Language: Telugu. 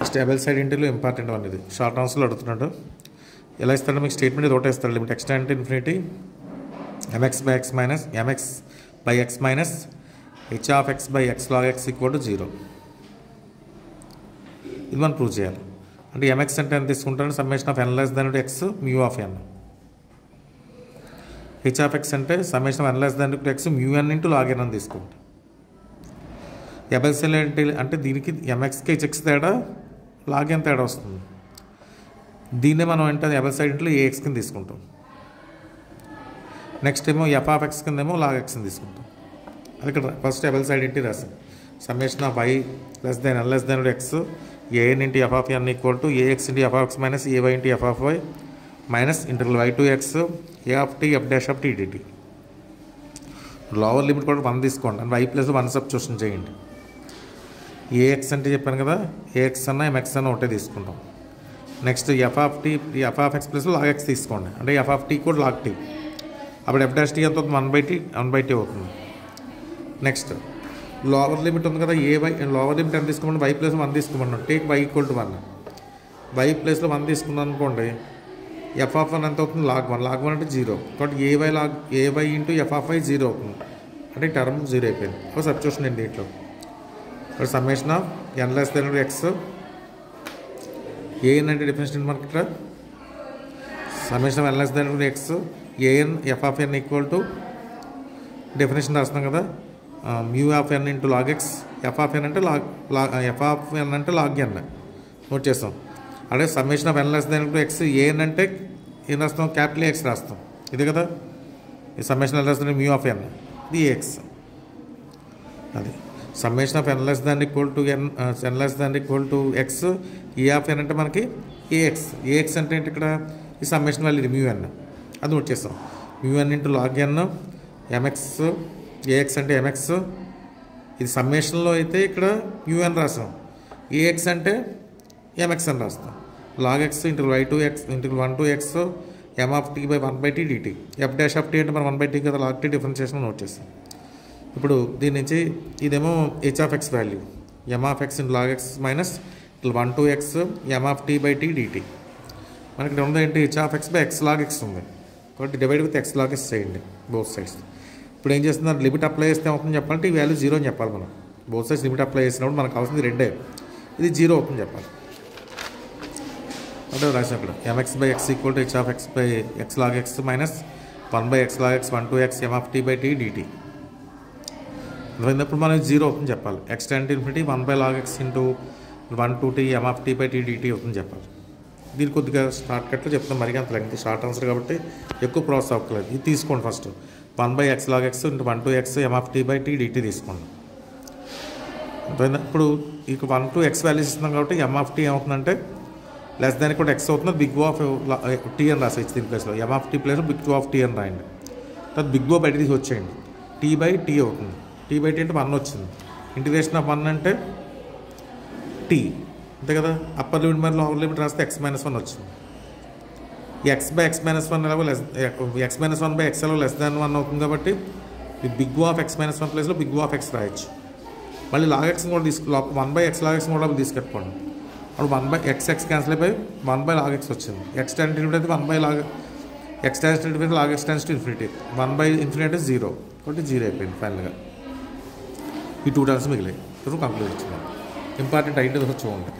నెక్స్ట్ అబెల్ సైడ్ ఇంటిలో ఇంపార్టెంట్ వన్ ఇది షార్ట్ ఆన్సర్లో అడుగుతున్నాడు. ఎలా ఇస్తాడు మీకు స్టేట్మెంట్ ఇది ఒకటే ఇస్తాడు. Limit X to infinity mx by x minus mx by x minus h of x by x log x equal to 0. ఇది మనం ప్రూవ్ చేయాలి. అంటే mx అంటే ఎంత తీసుకుంటాడు summation of n less than x mu of n. h of x అంటే summation of n less than x mu n into log n అని తీసుకుంటాం. ఎబెల్సెల్ అంటే దీనికి mxకి hx తేడా log n తేడా వస్తుంది. దీన్నే మనం అంటే ఎబెల్ సైడ్ ఇంట్లో ax కింద తీసుకుంటాం. నెక్స్ట్ ఏమో ఎఫ్ ఆఫ్ ఎక్స్ కిందేమో లాగ్ ఎక్స్ని తీసుకుంటాం. అది ఇక్కడ ఫస్ట్ ఎబెల్ సైడ్ ఇంటి రాసాం. Summation of y less than n less than x a n into f of n equal to a x into f of x minus a y into f of y minus interval y to x a of tea f dash of t d t. Lower limit కూడా 1 తీసుకోండి అండ్ y ప్లస్ 1 సబ్స్టిట్యూషన్ చేయండి. ఏఎక్స్ అంటే చెప్పాను కదా ఏఎక్స్ అన్న ఎంఎక్స్ అన్న ఒకటే తీసుకుంటాం. Next F of tea F of X plus log X తీసుకోండి అంటే ఎఫ్ ఆఫ్ టీ కూడా లాగ్ టీ. అప్పుడు ఎఫ్ డాష్ టీ ఎంత అవుతుంది 1/t అవుతుంది. నెక్స్ట్ లోవర్ లిమిట్ ఉంది కదా ఏవై లోవర్ లిమిట్ ఎంత తీసుకోమంటే y ప్లస్ 1 తీసుకోమన్నాం. Take y equal to 1 y ప్లస్లో 1 తీసుకున్నాం అనుకోండి ఎఫ్ ఆఫ్ 1 ఎంత అవుతుంది లాగ్ 1 అంటే 0 కాబట్టి ఏవై ఇంటూ ఎఫ్ ఆఫ్ వై 0 అవుతుంది అంటే టర్మ్ 0 అయిపోయింది. ఒక సబ్స్టిట్యూషన్ ఏంటి దీంట్లో ఇప్పుడు summation of n less than x a n అంటే డెఫినేషన్ మనకి ఇక్కడ summation of n less than x a n f of n equal to definition రాస్తున్నాం కదా mu of n into log x f of n అంటే ఎఫ్ ఆఫ్ ఎన్ అంటే లాగ్ ఎన్ నోట్ చేస్తాం. అదే summation of n less than x a n అంటే ఏం రాస్తాం క్యాపిటల్ ఎక్స్ రాస్తాం. ఇది కదా ఈ summation n less than mu of n ఇది ఎక్స్. అది summation of n less than equal to n less than equal to x a of n అంటే మనకి ఏఎక్స్ అంటే ఏంటి ఇక్కడ ఈ సమ్మేషన్ వాల్యూ ఇది మ్యూ ఎన్ అది నోట్ చేస్తాం. Mu n into log n m x a x అంటే ఎంఎక్స్ ఇది సమ్మేషన్లో అయితే ఇక్కడ మ్యూ ఎన్ రాస్తాం. ఏఎక్స్ అంటే ఎంఎక్స్ అని రాస్తాం. Log X into Y to X into 1 to X M of tea by 1/t DT F dash of T అంటే మనం 1/t కదా లాగ్ టీ డిఫరెన్షియేషన్ నోట్ చేస్తాం. ఇప్పుడు దీని నుంచి ఇదేమో H of X value M of X into log X minus 1 to X M of tea by tea DT. మనకి ఇక్కడ ఉంది ఏంటి H of X by X log X ఉంది కాబట్టి divide with X log X చేయండి బోత్ సైడ్స్. ఇప్పుడు ఏం చేస్తున్నారు లిమిట్ అప్లై చేస్తే అవుతుంది చెప్పాలంటే ఈ వాల్యూ 0 అని చెప్పాలి మనం. బోత్ సైడ్స్ లిమిట్ అప్లై చేసినప్పుడు మనకు కావాల్సింది రెండే ఇది 0 అవుతుంది చెప్పాలి. అంటే రాసి అక్కడ MX by X equal to H of X by X log X minus 1/x log X 1 to X M of tea by tea DT. అప్పుడు మనకి 0 అవుతుంది చెప్పాలి. X tends to infinity 1/log x into 1 to t M of tea by tea DT అవుతుంది చెప్పాలి. దీన్ని కొద్దిగా షార్ట్ కట్లో చెప్తాం మరి అంత లెంగ్త్ షార్ట్ ఆన్సర్ కాబట్టి ఎక్కువ ప్రాసెస్ అవ్వట్లేదు. ఇది తీసుకోండి first 1/x log x into 1 to x m of tea by tea d t తీసుకోండి. ఇప్పుడు ఇక 1 to x వాల్యూస్ ఇస్తున్నాం కాబట్టి ఎమ్ ఆఫ్ టీ ఏమవుతుందంటే లెస్ దానికి కూడా x అవుతుంది బిగ్ ఓ ఆఫ్ టీ అని రాసేసి దీని ప్లేస్లో ఎమ్ ఆఫ్ టీ ప్లేస్లో బిగ్ ఓ ఆఫ్ టీ అని రాయండి. తర్వాత బిగ్ ఓ బయట తీసి వచ్చేయండి టీ బై టీ అవుతుంది. టీ బై టీ అంటే 1 వచ్చింది. ఇంటిగ్రేషన్ ఆఫ్ 1 అంటే టీ అంతే కదా. అప్పర్ లిమిట్ మరి లోవర్ లిమిట్ రాస్తే x-1 వచ్చింది. ఎక్స్ బై x-1 ఎలాగో x-1/x ఎలాగో లెస్ దాన్ 1 అవుతుంది కాబట్టి బిగ్ ఓ ఆఫ్ x-1 ప్లేస్లో బిగ్ ఓ ఆఫ్ x రాయొచ్చు. మళ్ళీ లాగ్ ఎక్స్ని కూడా 1/x లాగ్ ఎక్స్ని కూడా తీసుకెట్టుకోండి. అప్పుడు 1/x క్యాన్సిల్ అయిపోయి 1/log x వచ్చింది. x tends to infinity 1/log x tends to infinity log x tends to infinity 1/∞ 0 కాబట్టి 0 అయిపోయింది ఫైనల్గా. ఈ 2 టర్మ్స్ మిగిలాయి. ఇప్పుడు కంప్లీట్ ఇచ్చింది. ఇంపార్టెంట్ అయితే చూడండి.